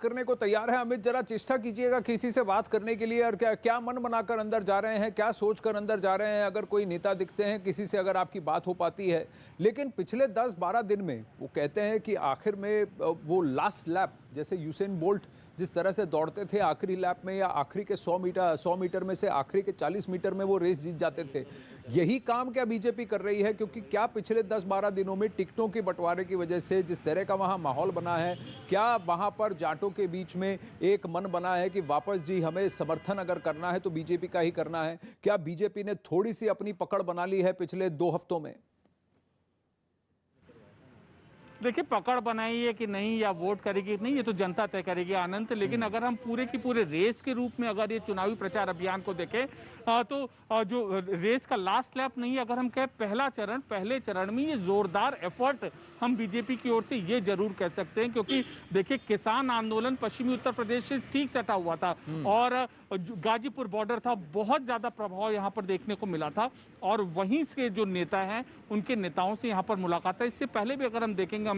करने को तैयार है। अमित, जरा चेष्टा कीजिएगा किसी से बात करने के लिए, और क्या क्या मन बनाकर अंदर जा रहे हैं, क्या सोच कर अंदर जा रहे हैं, अगर कोई नेता दिखते हैं, किसी से अगर आपकी बात हो पाती है। लेकिन पिछले 10-12 दिन में वो कहते हैं कि आखिर में वो लास्ट लैप, जैसे यूसेन बोल्ट जिस तरह से दौड़ते थे आखिरी लैप में, या आखिरी के 100 मीटर में से आखिरी के 40 मीटर में वो रेस जीत जाते थे, यही काम क्या बीजेपी कर रही है? क्योंकि क्या पिछले 10-12 दिनों में टिकटों के बंटवारे की वजह से जिस तरह का वहाँ माहौल बना है, क्या वहाँ पर जाटों के बीच में एक मन बना है कि वापस जी हमें समर्थन अगर करना है तो बीजेपी का ही करना है? क्या बीजेपी ने थोड़ी सी अपनी पकड़ बना ली है पिछले 2 हफ्तों में? देखिए, पकड़ बनाई है कि नहीं या वोट करेगी नहीं, ये तो जनता तय करेगी आनंद। लेकिन अगर हम पूरे की पूरे रेस के रूप में अगर ये चुनावी प्रचार अभियान को देखें तो जो रेस का लास्ट लैप नहीं, अगर हम कहें पहले चरण में ये जोरदार एफर्ट हम बीजेपी की ओर से ये जरूर कह सकते हैं। क्योंकि देखिए, किसान आंदोलन पश्चिमी उत्तर प्रदेश से ठीक सटा हुआ था और गाजीपुर बॉर्डर था, बहुत ज्यादा प्रभाव यहाँ पर देखने को मिला था। और वहीं से जो नेता हैं उनके नेताओं से यहाँ पर मुलाकात है। इससे पहले भी अगर हम देखेंगे,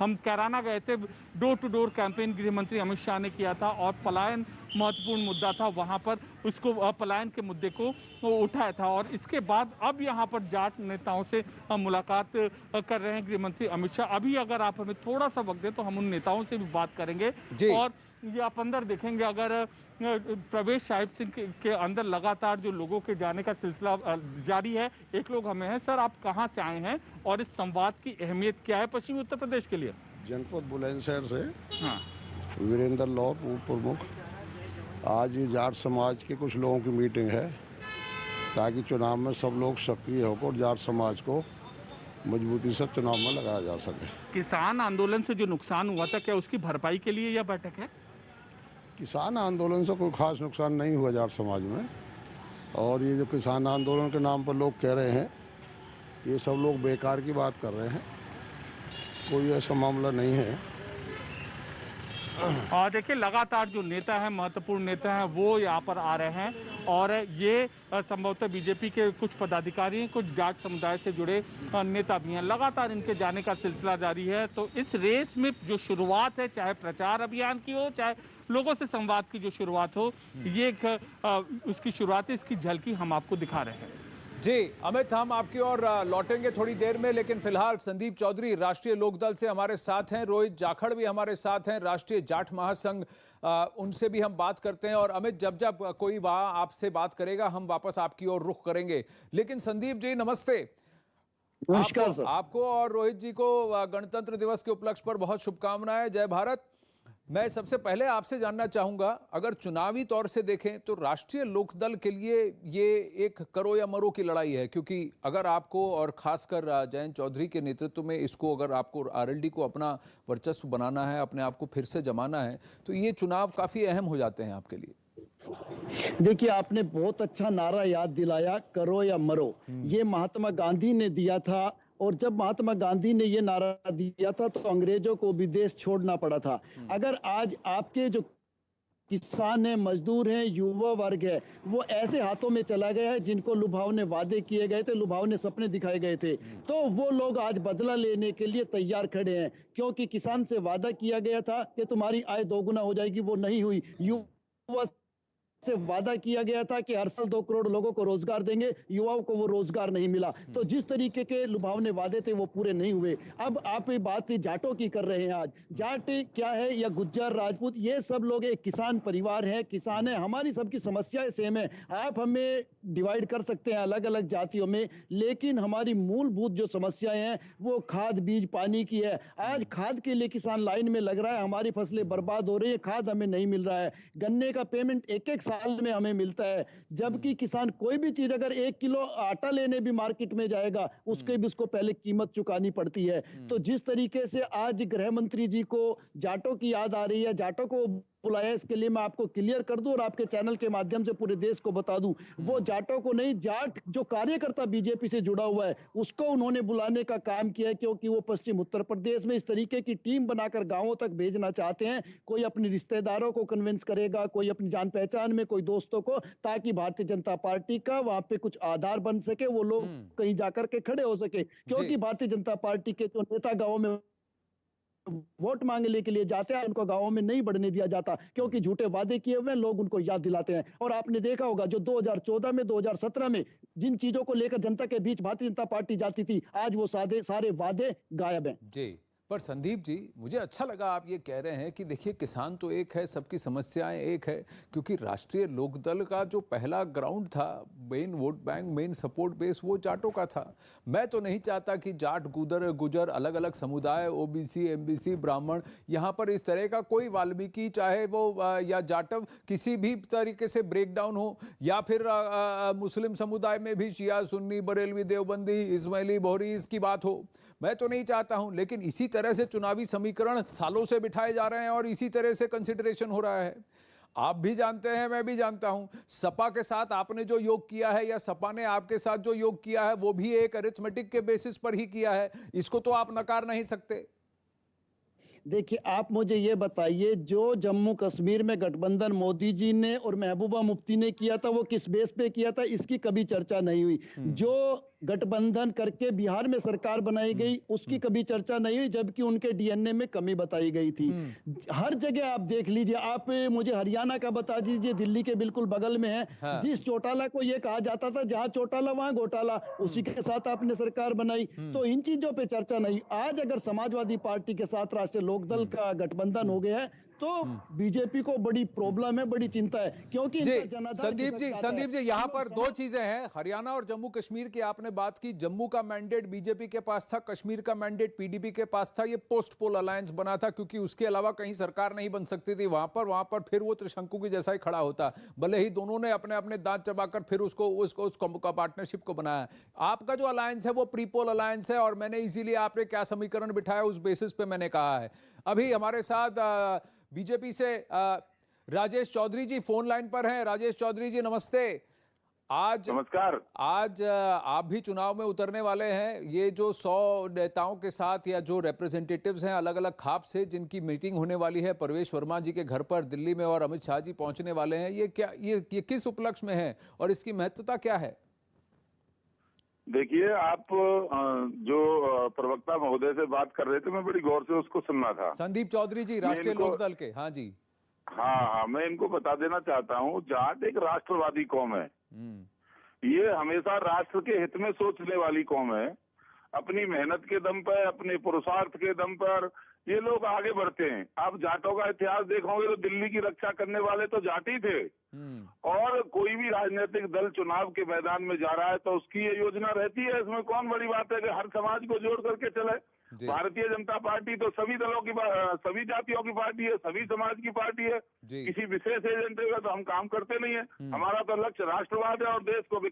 हम कैराना गए थे, डोर टू डोर कैंपेन गृह मंत्री अमित शाह ने किया था और पलायन महत्वपूर्ण मुद्दा था, वहां पर उसको पलायन के मुद्दे को उठाया था। और इसके बाद अब यहां पर जाट नेताओं से मुलाकात कर रहे हैं गृह मंत्री अमित शाह। अभी अगर आप हमें थोड़ा सा वक्त दें तो हम उन नेताओं से भी बात करेंगे। और ये आप अंदर देखेंगे, अगर प्रवेश साहिब सिंह के अंदर लगातार जो लोगों के जाने का सिलसिला जारी है। एक लोग हमें हैं, सर आप कहां से आए हैं और इस संवाद की अहमियत क्या है पश्चिमी उत्तर प्रदेश के लिए? जनपद बुलंदशहर से हाँ। वीरेंद्र लौर प्रमुख। आज ये जाट समाज के कुछ लोगों की मीटिंग है ताकि चुनाव में सब लोग सक्रिय होकर जाट समाज को मजबूती से चुनाव में लगाया जा सके। किसान आंदोलन से जो नुकसान हुआ था, क्या उसकी भरपाई के लिए यह बैठक है? किसान आंदोलन से कोई खास नुकसान नहीं हुआ जाट समाज में। और ये जो किसान आंदोलन के नाम पर लोग कह रहे हैं, ये सब लोग बेकार की बात कर रहे हैं, कोई ऐसा मामला नहीं है। और देखिए, लगातार जो नेता है, महत्वपूर्ण नेता हैं, वो यहाँ पर आ रहे हैं और ये संभवतः बीजेपी के कुछ पदाधिकारी हैं, कुछ जाट समुदाय से जुड़े नेता भी हैं। लगातार इनके जाने का सिलसिला जारी है। तो इस रेस में जो शुरुआत है, चाहे प्रचार अभियान की हो, चाहे लोगों से संवाद की जो शुरुआत हो, ये उसकी शुरुआत है, इसकी झलकी हम आपको दिखा रहे हैं। जी अमित, हम आपकी ओर लौटेंगे थोड़ी देर में, लेकिन फिलहाल संदीप चौधरी राष्ट्रीय लोकदल से हमारे साथ हैं, रोहित जाखड़ भी हमारे साथ हैं, राष्ट्रीय जाट महासंघ, उनसे भी हम बात करते हैं। और अमित, जब जब कोई वहां आपसे बात करेगा हम वापस आपकी ओर रुख करेंगे। लेकिन संदीप जी नमस्ते। नमस्कार सर। आपको और रोहित जी को गणतंत्र दिवस के उपलक्ष्य पर बहुत शुभकामनाएं। जय भारत। मैं सबसे पहले आपसे जानना चाहूंगा, अगर चुनावी तौर से देखें तो राष्ट्रीय लोकदल के लिए ये एक करो या मरो की लड़ाई है, क्योंकि अगर आपको और खासकर जयंत चौधरी के नेतृत्व में इसको, अगर आपको आरएलडी को अपना वर्चस्व बनाना है, अपने आप को फिर से जमाना है, तो ये चुनाव काफी अहम हो जाते हैं आपके लिए। देखिए, आपने बहुत अच्छा नारा याद दिलाया, करो या मरो। ये महात्मा गांधी ने दिया था, और जब महात्मा गांधी ने ये नारा दिया था तो अंग्रेजों को भी देश छोड़ना पड़ा था। अगर आज आपके जो किसान हैं, मजदूर हैं, युवा वर्ग है, वो ऐसे हाथों में चला गया है जिनको लुभावने वादे किए गए थे, लुभावने सपने दिखाए गए थे, तो वो लोग आज बदला लेने के लिए तैयार खड़े हैं। क्योंकि किसान से वादा किया गया था कि तुम्हारी आय दोगुना हो जाएगी, वो नहीं हुई। युवा से वादा किया गया था कि हर साल 2 करोड़ लोगों को रोजगार देंगे, युवाओं को वो रोजगार नहीं मिला। तो जिस तरीके के लुभावने वादे थे वो पूरे नहीं हुए। अब आप ये बात जाटों की कर रहे हैं। आज जाट क्या है, या गुज्जर, राजपूत, ये सब लोग एक किसान परिवार है, किसान है। हमारी सबकी समस्याएं सेम है। आप हमें डिवाइड कर सकते हैं अलग अलग जातियों में, लेकिन हमारी मूलभूत जो समस्याएं हैं वो खाद, बीज, पानी की है। आज खाद के लिए किसान लाइन में लग रहा है, हमारी फसलें बर्बाद हो रही है, खाद हमें नहीं मिल रहा है। गन्ने का पेमेंट एक साल में हमें मिलता है, जबकि किसान कोई भी चीज, अगर 1 किलो आटा लेने भी मार्केट में जाएगा, उसके भी उसको पहले कीमत चुकानी पड़ती है। तो जिस तरीके से आज गृह मंत्री जी को जाटों की याद आ रही है, जाटों को बुलाया, इसके लिए मैं आपको क्लियर कर दूं और आपके चैनल के माध्यम से पूरे देश को बता दूं, वो जाटों को नहीं, जाट जो कार्यकर्ता बीजेपी से जुड़ा हुआ है उसको उन्होंने बुलाने का काम किया है। क्योंकि वो पश्चिम उत्तर प्रदेश में इस तरीके की टीम बनाकर गांवों तक भेजना चाहते हैं। कोई अपने रिश्तेदारों को कन्विंस करेगा, कोई अपनी जान पहचान में, कोई दोस्तों को, ताकि भारतीय जनता पार्टी का वहां पे कुछ आधार बन सके, वो लोग कहीं जाकर के खड़े हो सके। क्योंकि भारतीय जनता पार्टी के जो नेता गांवों में वोट मांगने के लिए जाते हैं उनको गांवों में नहीं बढ़ने दिया जाता, क्योंकि झूठे वादे किए हुए लोग उनको याद दिलाते हैं। और आपने देखा होगा जो 2014 में 2017 में जिन चीजों को लेकर जनता के बीच भारतीय जनता पार्टी जाती थी, आज वो सारे वादे गायब हैं। जी, पर संदीप जी, मुझे अच्छा लगा आप ये कह रहे हैं कि देखिए किसान तो एक है, सबकी समस्याएं एक है, क्योंकि राष्ट्रीय लोकदल का जो पहला ग्राउंड था, main vote bank, main support base, वो जाटों का था। मैं तो नहीं चाहता कि जाट, गुजर, अलग अलग समुदाय, ओबीसी, एमबीसी, ब्राह्मण, यहाँ पर इस तरह का कोई वाल्मीकि चाहे वो या जाटव किसी भी तरीके से ब्रेक डाउन हो, या फिर मुस्लिम समुदाय में भी शिया, सुन्नी, बरेलवी, देवबंदी, इस्माइली, बोहरी, इसकी बात हो, मैं तो नहीं चाहता हूं। लेकिन इसी तरह से चुनावी समीकरण सालों से बिठाए जा रहे हैं और इसी तरह से कंसिडरेशन हो रहा है। आप भी जानते हैं, मैं भी जानता हूं, सपा के साथ आपने जो योग किया है या सपा ने आपके साथ जो योग किया है वो भी एक अरिथमेटिक के बेसिस पर ही किया है, इसको तो आप नकार नहीं सकते। देखिए, आप मुझे ये बताइए, जो जम्मू कश्मीर में गठबंधन मोदी जी ने और महबूबा मुफ्ती ने किया था, वो किस बेस पे किया था, इसकी कभी चर्चा नहीं हुई। जो गठबंधन करके बिहार में सरकार बनाई गई, उसकी कभी चर्चा नहीं हुई, जबकि उनके डीएनए में कमी बताई गई थी। हर जगह आप देख लीजिए, आप मुझे हरियाणा का बता दीजिए, दिल्ली के बिल्कुल बगल में है। हाँ। जिस चौटाला को ये कहा जाता था जहां चौटाला वहां घोटाला, उसी के साथ आपने सरकार बनाई। तो इन चीजों पे चर्चा नहीं। आज अगर समाजवादी पार्टी के साथ राष्ट्रीय लोकदल का गठबंधन हो गया है तो बीजेपी को बड़ी प्रॉब्लम है, बड़ी चिंता है, क्योंकि जी, इनका जनाधार संदीप जी, यहाँ पर दो चीजें हैं। हरियाणा और जम्मू कश्मीर की आपने बात की। जम्मू का मैंडेट बीजेपी के पास था, कश्मीर का मैंडेट पीडीपी के पास था। ये पोस्ट पोल अलायंस बना था क्योंकि उसके अलावा कहीं सरकार नहीं बन सकती थी वहां पर फिर वो त्रिशंकु की जैसा ही खड़ा होता, भले ही दोनों ने अपने अपने दांत चबाकर फिर उसको पार्टनरशिप को बनाया। आपका जो अलायंस है वो प्री पोल अलायंस है, और मैंने इसीलिए आपने क्या समीकरण बिठाया उस बेसिस पे मैंने कहा है। अभी हमारे साथ बीजेपी से राजेश चौधरी जी फोन लाइन पर हैं। राजेश चौधरी जी नमस्ते। नमस्कार। आज आप भी चुनाव में उतरने वाले हैं। ये जो 100 नेताओं के साथ या जो रिप्रेजेंटेटिव्स हैं अलग अलग खाप से, जिनकी मीटिंग होने वाली है परवेश वर्मा जी के घर पर दिल्ली में, और अमित शाह जी पहुंचने वाले हैं, ये किस उपलक्ष्य में है और इसकी महत्वता क्या है? देखिए, आप जो प्रवक्ता महोदय से बात कर रहे थे, मैं बड़ी गौर से उसको सुनना था। संदीप चौधरी जी, राष्ट्रीय लोकदल के। हाँ जी। हाँ, मैं इनको बता देना चाहता हूँ, जाट एक राष्ट्रवादी कौम है। ये हमेशा राष्ट्र के हित में सोचने वाली कौम है। अपनी मेहनत के दम पर, अपने पुरुषार्थ के दम पर ये लोग आगे बढ़ते हैं। आप जाटों का इतिहास देखोगे तो दिल्ली की रक्षा करने वाले तो जाट ही थे। और कोई भी राजनीतिक दल चुनाव के मैदान में जा रहा है तो उसकी ये योजना रहती है। इसमें कौन बड़ी बात है कि हर समाज को जोड़ करके चले। भारतीय जनता पार्टी तो सभी दलों की, सभी जातियों की पार्टी है, सभी समाज की पार्टी है। किसी विशेष एजेंडे का तो हम काम करते नहीं है। हमारा तो लक्ष्य राष्ट्रवाद है और देश को